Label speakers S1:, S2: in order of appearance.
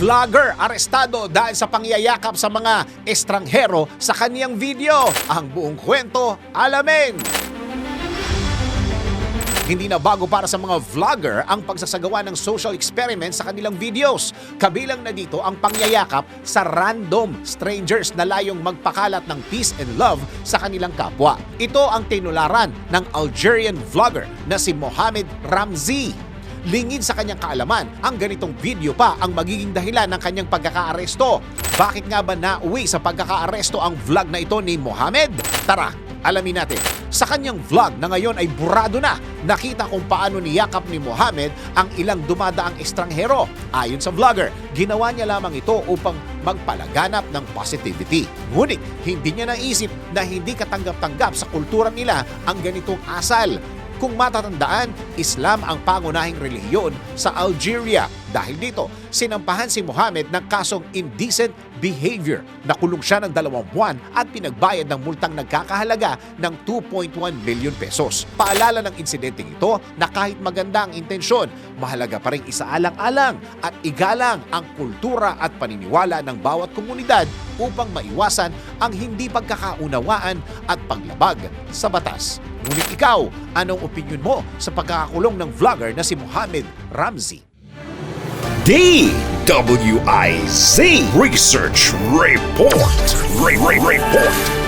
S1: Vlogger arestado dahil sa pangyayakap sa mga estranghero sa kaniyang video. Ang buong kwento, alamin! Hindi na bago para sa mga vlogger ang pagsasagawa ng social experiments sa kanilang videos. Kabilang na dito ang pangyayakap sa random strangers na layong magpakalat ng peace and love sa kanilang kapwa. Ito ang tinularan ng Algerian vlogger na si Mohamed Ramzi. Lingid sa kanyang kaalaman, ang ganitong video pa ang magiging dahilan ng kanyang pagkakaaresto. Bakit nga ba nauwi sa pagkakaaresto ang vlog na ito ni Mohamed? Tara, alamin natin. Sa kanyang vlog na ngayon ay burado na, nakita kung paano niyakap ni Mohamed ang ilang dumadaang estranghero. Ayon sa vlogger, ginawa niya lamang ito upang magpalaganap ng positivity. Ngunit hindi niya naisip na hindi katanggap-tanggap sa kultura nila ang ganitong asal. Kung matatandaan, Islam ang pangunahing relihiyon sa Algeria. Dahil dito, sinampahan si Mohamed ng kasong indecent behavior. Nakulong siya ng 2 buwan at pinagbayad ng multang nagkakahalaga ng 2.1 million pesos. Paalala ng insidenteng ito na kahit maganda ang intensyon, mahalaga pa rin isaalang-alang at igalang ang kultura at paniniwala ng bawat komunidad upang maiwasan ang hindi pagkakaunawaan at paglabag sa batas. Ngunit ikaw, anong opinion mo sa pagkakakulong ng vlogger na si Mohamed Ramzi?
S2: DWIZ Research Report. Report.